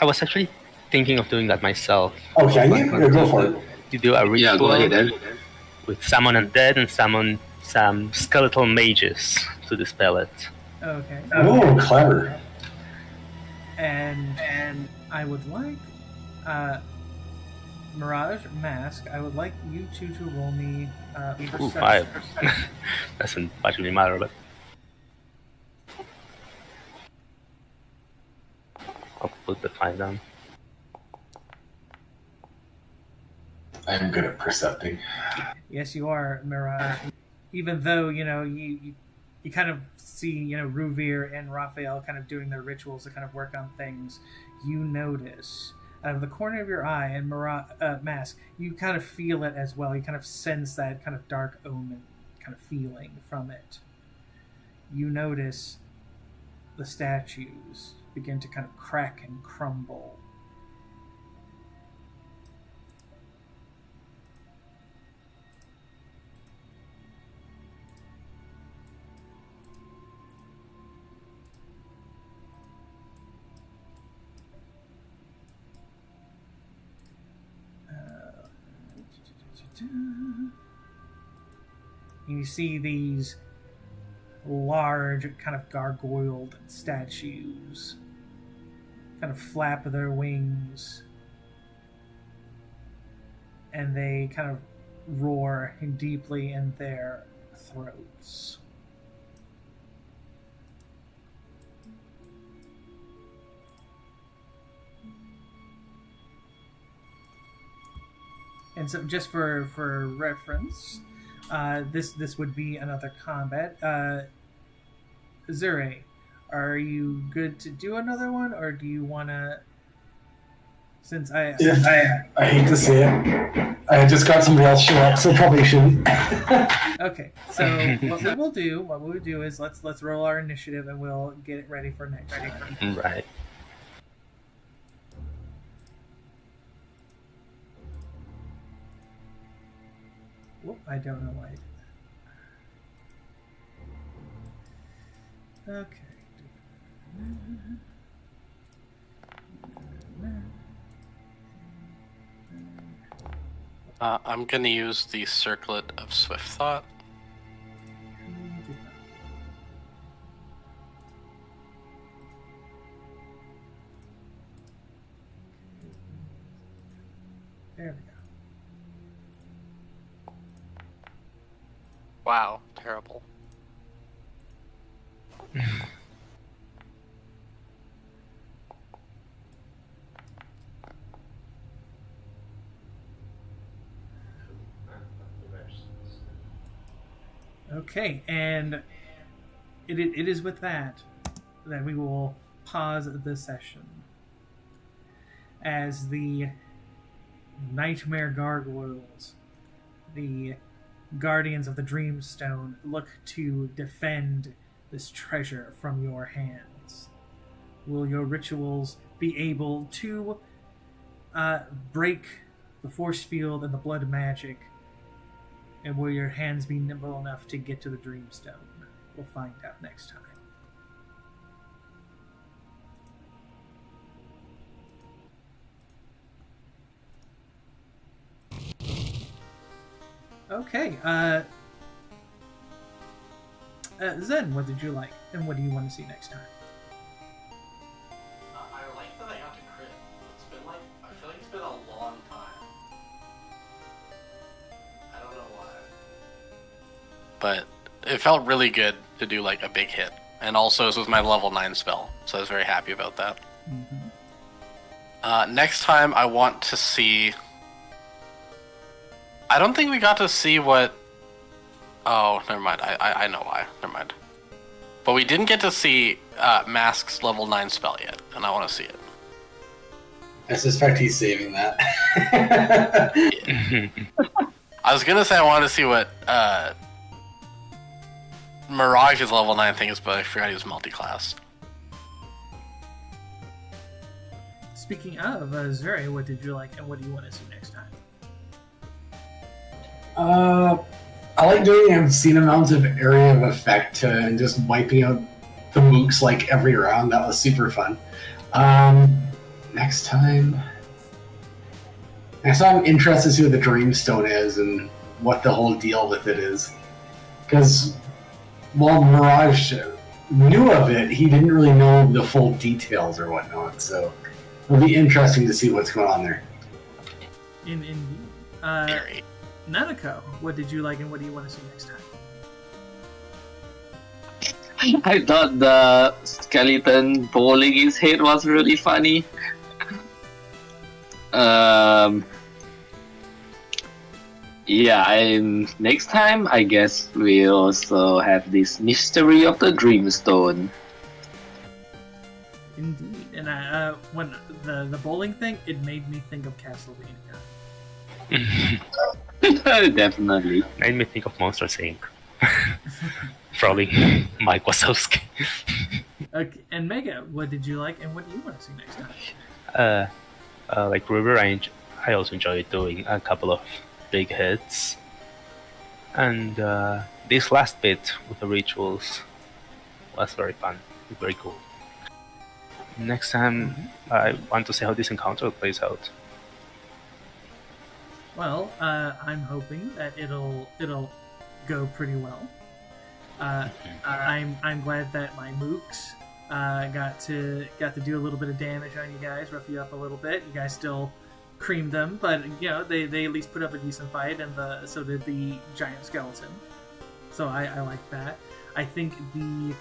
was actually thinking of doing that myself.
Okay, go for it.
You do a ritual
Yeah, go ahead then.
with summon undead and summon some skeletal mages to dispel it.
Okay.
Oh, clever.
And I would like Mirage, Mask, I would like you two to roll me
Ooh, 5. Doesn't actually matter, but I'll put the 5 down.
I'm good at percepting.
Yes, you are, Mirage. Even though, you kind of see, Ruvir and Raphael kind of doing their rituals to kind of work on things, you notice out of the corner of your eye, and Mask, you kind of feel it as well. You kind of sense that kind of dark omen kind of feeling from it. You notice the statues begin to kind of crack and crumble. You see these large, kind of gargoyled statues kind of flap their wings, and they kind of roar deeply in their throats. And so, just for reference, this would be another combat. Zure, are you good to do another one, or do you want to? Since I
hate to say it, I just got somebody else show up, so probably shouldn't.
Okay, so what we would do is let's roll our initiative, and we'll get it ready for next.
Right.
Whoop, I don't know why I did that. Okay.
I'm gonna use the Circlet of Swift Thought.
There we go.
Wow, terrible.
Okay, and it is with that we will pause the session as the Nightmare Gargoyles, the guardians of the Dreamstone, look to defend this treasure from your hands. Will your rituals be able to break the force field and the blood magic? And will your hands be nimble enough to get to the Dreamstone? We'll find out next time. Okay, Zen, what did you like? And what do you want to see next time?
I like that I got to crit. It's been like, I feel like it's been a long time. I don't know why. But it felt really good to do like a big hit. And also this was my level 9 spell, so I was very happy about that.
Mm-hmm.
Next time I want to see... I don't think we got to see what... Oh, never mind. I know why. Never mind. But we didn't get to see Mask's level 9 spell yet, and I want to see it.
I suspect he's saving that.
I was gonna say I wanted to see what Mirage's level 9 thing is, but I forgot he was multi-class.
Speaking of, Zuri, what did you like and what do you want to see next time?
I like doing obscene amounts of area of effect and just wiping out the mooks like every round. That was super fun. Next time I'm interested to see what the Dreamstone is and what the whole deal with it is. Because while Mirage knew of it, he didn't really know the full details or whatnot. So it'll be interesting to see what's going on there.
Indeed.
Very.
Nanako, what did you like and what do you want to see next time?
I thought the skeleton bowling his head was really funny. Next time I guess we also have this mystery of the Dreamstone.
Indeed, and when the bowling thing, it made me think of Castlevania.
Definitely.
Made me think of Monsters Inc. Probably Mike Wazowski.
Okay, and Mega, what did you like and what do you want to see next time?
Like Ruby Range, I also enjoyed doing a couple of big hits. And this last bit with the rituals was very fun, very cool. Next time, I want to see how this encounter plays out.
Well, I'm hoping that it'll go pretty well. I'm glad that my mooks got to do a little bit of damage on you guys, rough you up a little bit. You guys still creamed them, but you know they at least put up a decent fight, and so did the giant skeleton. So I like that. I think the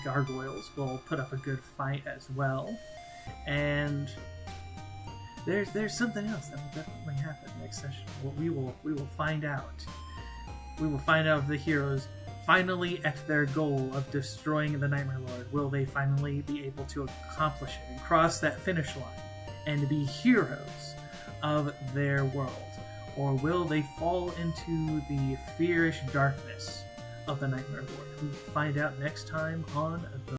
gargoyles will put up a good fight as well, and there's something else that will definitely happen next session. We will find out. We will find out if the heroes finally at their goal of destroying the Nightmare Lord. Will they finally be able to accomplish it and cross that finish line and be heroes of their world? Or will they fall into the fierce darkness of the Nightmare Lord? We will find out next time on the